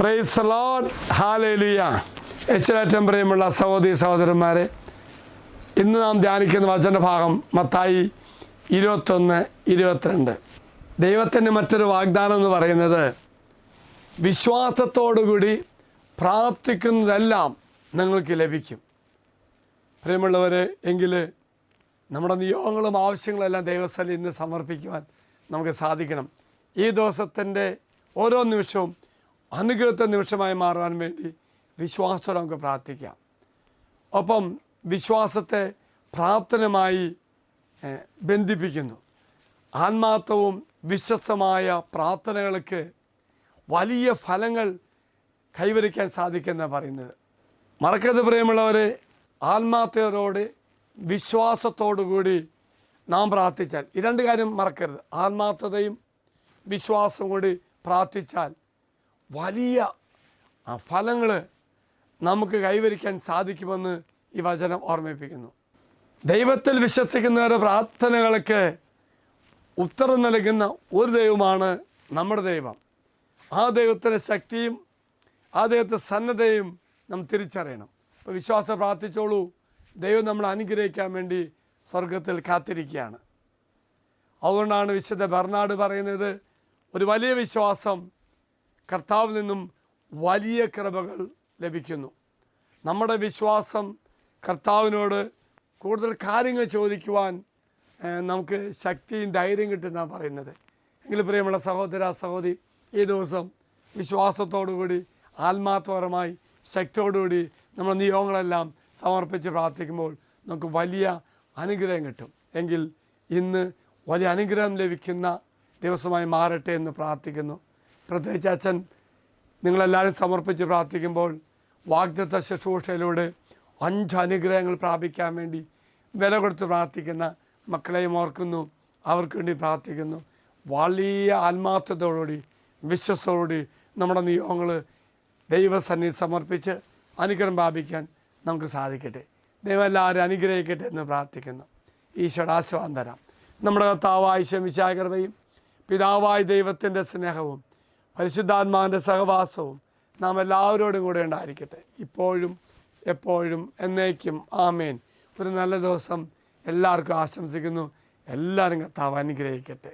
Praise the Lord, hallelujah. ഏറ്റവും പ്രിയമുള്ള സഹോദരി സഹോദരന്മാരെ, ഇന്ന് നാം ധ്യാനിക്കുന്ന വചനഭാഗം മത്തായി 21:22. ദൈവത്തിൻ്റെ മറ്റൊരു വാഗ്ദാനം എന്ന് പറയുന്നത്, വിശ്വാസത്തോടുകൂടി പ്രാർത്ഥിക്കുന്നതെല്ലാം നിങ്ങൾക്ക് ലഭിക്കും. പ്രിയമുള്ളവർ, എങ്കിൽ നമ്മുടെ നിയോഗങ്ങളും ആവശ്യങ്ങളെല്ലാം ദൈവസ്ഥലിൽ ഇന്ന് സമർപ്പിക്കുവാൻ നമുക്ക് സാധിക്കണം. ഈ ദിവസത്തിൻ്റെ ഓരോ നിമിഷവും അനുഗ്രഹത്തെ നിമിഷമായി മാറുവാൻ വേണ്ടി വിശ്വാസത്തോടെ നമുക്ക് പ്രാർത്ഥിക്കാം. ഒപ്പം വിശ്വാസത്തെ പ്രാർത്ഥനയുമായി ബന്ധിപ്പിക്കുന്നു. ആത്മാർത്ഥവും വിശ്വസ്തമായ പ്രാർത്ഥനകൾക്ക് വലിയ ഫലങ്ങൾ കൈവരിക്കാൻ സാധിക്കുമെന്നാണ് പറയുന്നത്. മറക്കരുത് പ്രിയമുള്ളവരെ, ആത്മാർത്ഥതയോട് വിശ്വാസത്തോടുകൂടി നാം പ്രാർത്ഥിച്ചാൽ, ഈ രണ്ട് കാര്യം മറക്കരുത്. ആത്മാർത്ഥതയും വിശ്വാസവും കൂടി പ്രാർത്ഥിച്ചാൽ വലിയ ഫലങ്ങൾ നമുക്ക് കൈവരിക്കാൻ സാധിക്കുമെന്ന് ഈ വചനം ഓർമ്മിപ്പിക്കുന്നു. ദൈവത്തിൽ വിശ്വസിക്കുന്നവരുടെ പ്രാർത്ഥനകൾക്ക് ഉത്തരം നൽകുന്ന ഒരു ദൈവമാണ് നമ്മുടെ ദൈവം. ആ ദൈവത്തിൻ്റെ ശക്തിയും ആ ദൈവത്തെ സന്നദ്ധയും നാം തിരിച്ചറിയണം. അപ്പോൾ വിശ്വാസം പ്രാർത്ഥിച്ചോളൂ. ദൈവം നമ്മളെ അനുഗ്രഹിക്കാൻ വേണ്ടി സ്വർഗത്തിൽ കാത്തിരിക്കുകയാണ്. അതുകൊണ്ടാണ് വിശുദ്ധ ബർനാഡ് പറയുന്നത്, ഒരു വലിയ വിശ്വാസം കർത്താവിൽ നിന്നും വലിയ കൃപകൾ ലഭിക്കുന്നു. നമ്മുടെ വിശ്വാസം കർത്താവിനോട് കൂടുതൽ കാര്യങ്ങൾ ചോദിക്കുവാൻ നമുക്ക് ശക്തിയും ധൈര്യം കിട്ടുന്നതാണ് പറയുന്നത്. എങ്കിലും പ്രിയമുള്ള സഹോദര സഹോദരി, ഈ ദിവസം വിശ്വാസത്തോടുകൂടി ആത്മാർത്ഥപരമായി ശക്തിയോടുകൂടി നമ്മുടെ നിയോഗങ്ങളെല്ലാം സമർപ്പിച്ച് പ്രാർത്ഥിക്കുമ്പോൾ നമുക്ക് വലിയ അനുഗ്രഹം കിട്ടും. എങ്കിൽ ഇന്ന് വലിയ അനുഗ്രഹം ലഭിക്കുന്ന ദിവസമായി മാറട്ടെ എന്ന് പ്രാർത്ഥിക്കുന്നു. പ്രത്യേകിച്ച് അച്ഛൻ നിങ്ങളെല്ലാവരും സമർപ്പിച്ച് പ്രാർത്ഥിക്കുമ്പോൾ വാഗ്ദത്ത ശുശ്രൂഷയിലൂടെ 5 അനുഗ്രഹങ്ങൾ പ്രാപിക്കാൻ വേണ്ടി വില കൊടുത്ത് പ്രാർത്ഥിക്കുന്ന മക്കളെയും ഓർക്കുന്നു. അവർക്ക് വേണ്ടി പ്രാർത്ഥിക്കുന്നു. വലിയ ആത്മാർത്ഥതയോടുകൂടി വിശ്വസത്തോടുകൂടി നമ്മുടെ നിയോഗങ്ങൾ ദൈവസന്നിധി സമർപ്പിച്ച് അനുഗ്രഹം പ്രാപിക്കാൻ നമുക്ക് സാധിക്കട്ടെ. ദൈവം എല്ലാവരും അനുഗ്രഹിക്കട്ടെ എന്ന് പ്രാർത്ഥിക്കുന്നു. ഈശോയുടെ ആശീർവാദം തരാം. നമ്മുടെ കർത്താവായ മിശിഹായുടെ കൃപയും പിതാവായ ദൈവത്തിൻ്റെ സ്നേഹവും പരിശുദ്ധാത്മാവിൻ്റെ സഹവാസവും നാം എല്ലാവരോടും കൂടെ ഉണ്ടായിരിക്കട്ടെ, ഇപ്പോഴും എപ്പോഴും എന്നേക്കും. ആമേൻ. ഒരു നല്ല ദിവസം എല്ലാവർക്കും ആശംസിക്കുന്നു. എല്ലാവരും കർത്താവ് അനുഗ്രഹിക്കട്ടെ.